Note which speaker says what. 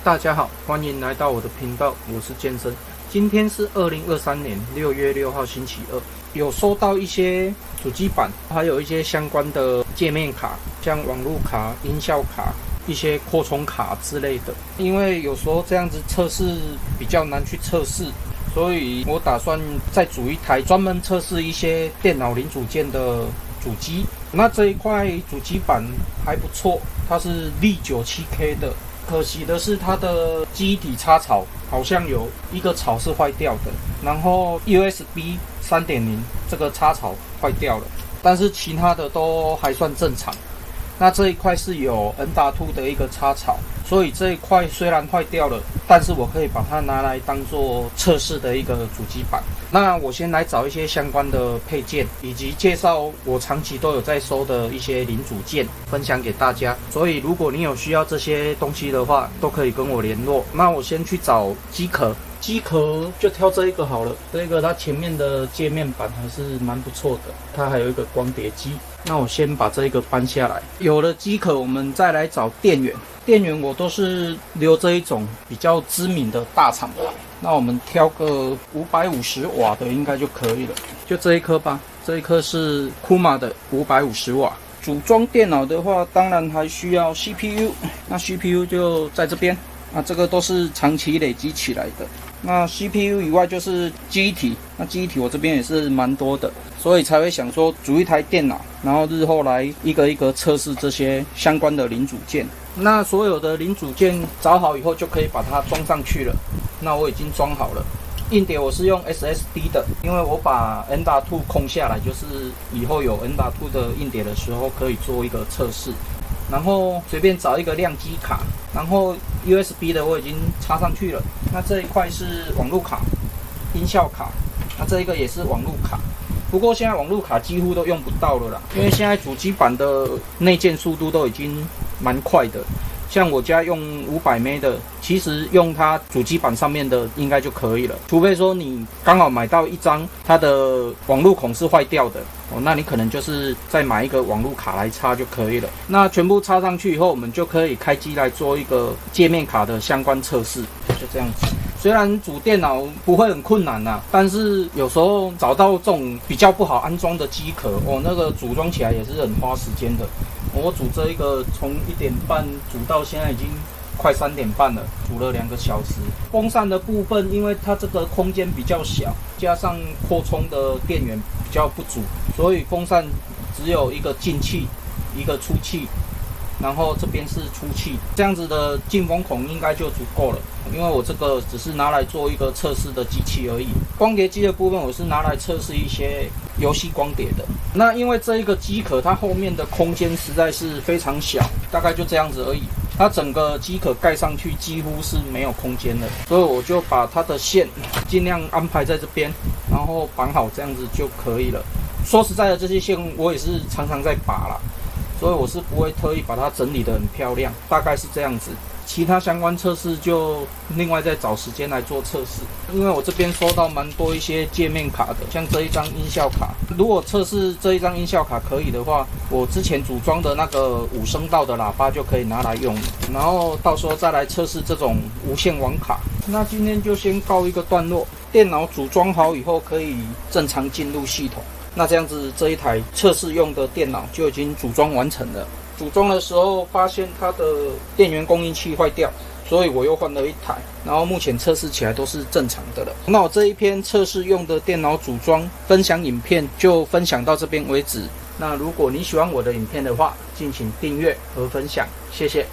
Speaker 1: 大家好，欢迎来到我的频道，我是健身。今天是2023年6月6号星期二，有收到一些主机板，还有一些相关的界面卡，像网路卡、音效卡、一些扩充卡之类的。因为有时候这样子测试比较难去测试，所以我打算再组一台专门测试一些电脑零组件的主机。那这一块主机板还不错，它是力 97K 的。可惜的是，它的记忆体插槽好像有一个槽是坏掉的，然后 USB 3.0 这个插槽坏掉了，但是其他的都还算正常。那这一块是有 N.2 的一个插槽，所以这一块虽然坏掉了，但是我可以把它拿来当做测试的一个主机板。那我先来找一些相关的配件，以及介绍我长期都有在收的一些零组件，分享给大家。所以如果你有需要这些东西的话，都可以跟我联络。那我先去找机壳。机壳就挑这一个好了，这个它前面的界面板还是蛮不错的，它还有一个光碟机。那我先把这个搬下来。有了机壳，我们再来找电源。电源我都是留这一种比较知名的大厂牌，那我们挑个550瓦的应该就可以了，就这一颗吧。这一颗是 Kuma 的550瓦。组装电脑的话，当然还需要 CPU， 那 CPU 就在这边。那这个都是长期累积起来的。那 CPU 以外就是记忆体，那记忆体我这边也是蛮多的，所以才会想说组一台电脑，然后日后来一个一个测试这些相关的零组件。那所有的零组件找好以后，就可以把它装上去了。那我已经装好了，硬碟我是用 SSD 的，因为我把 N.2 空下来，就是以后有 N.2 的硬碟的时候可以做一个测试。然后随便找一个亮机卡，然后 USB 的我已经插上去了。那这一块是网路卡、音效卡，那这一个也是网路卡。不过现在网路卡几乎都用不到了啦，因为现在主机板的内建速度都已经蛮快的。像我家用500M 的，其实用它主机板上面的应该就可以了，除非说你刚好买到一张它的网路孔是坏掉的哦，那你可能就是再买一个网路卡来插就可以了。那全部插上去以后，我们就可以开机来做一个界面卡的相关测试，就这样子。虽然组电脑不会很困难啦，但是有时候找到这种比较不好安装的机壳哦，那个组装起来也是很花时间的。我煮这一个从1点半煮到现在已经快3点半了，煮了2个小时。风扇的部分，因为它这个空间比较小，加上扩充的电源比较不足，所以风扇只有一个进气，一个出气，然后这边是出气，这样子的进风孔应该就足够了。因为我这个只是拿来做一个测试的机器而已。光碟机的部分我是拿来测试一些游戏光碟的。那因为这一个机壳它后面的空间实在是非常小，大概就这样子而已。它整个机壳盖上去几乎是没有空间的，所以我就把它的线尽量安排在这边，然后绑好，这样子就可以了。说实在的，这些线我也是常常在拔啦，所以我是不会特意把它整理得很漂亮，大概是这样子。其他相关测试就另外再找时间来做测试，因为我这边收到蛮多一些界面卡的，像这一张音效卡。如果测试这一张音效卡可以的话，我之前组装的那个5声道的喇叭就可以拿来用，然后到时候再来测试这种无线网卡。那今天就先告一个段落，电脑组装好以后可以正常进入系统。那这样子这一台测试用的电脑就已经组装完成了。组装的时候发现它的电源供应器坏掉，所以我又换了一台，然后目前测试起来都是正常的了。那我这一篇测试用的电脑组装分享影片就分享到这边为止。那如果你喜欢我的影片的话，敬请订阅和分享，谢谢。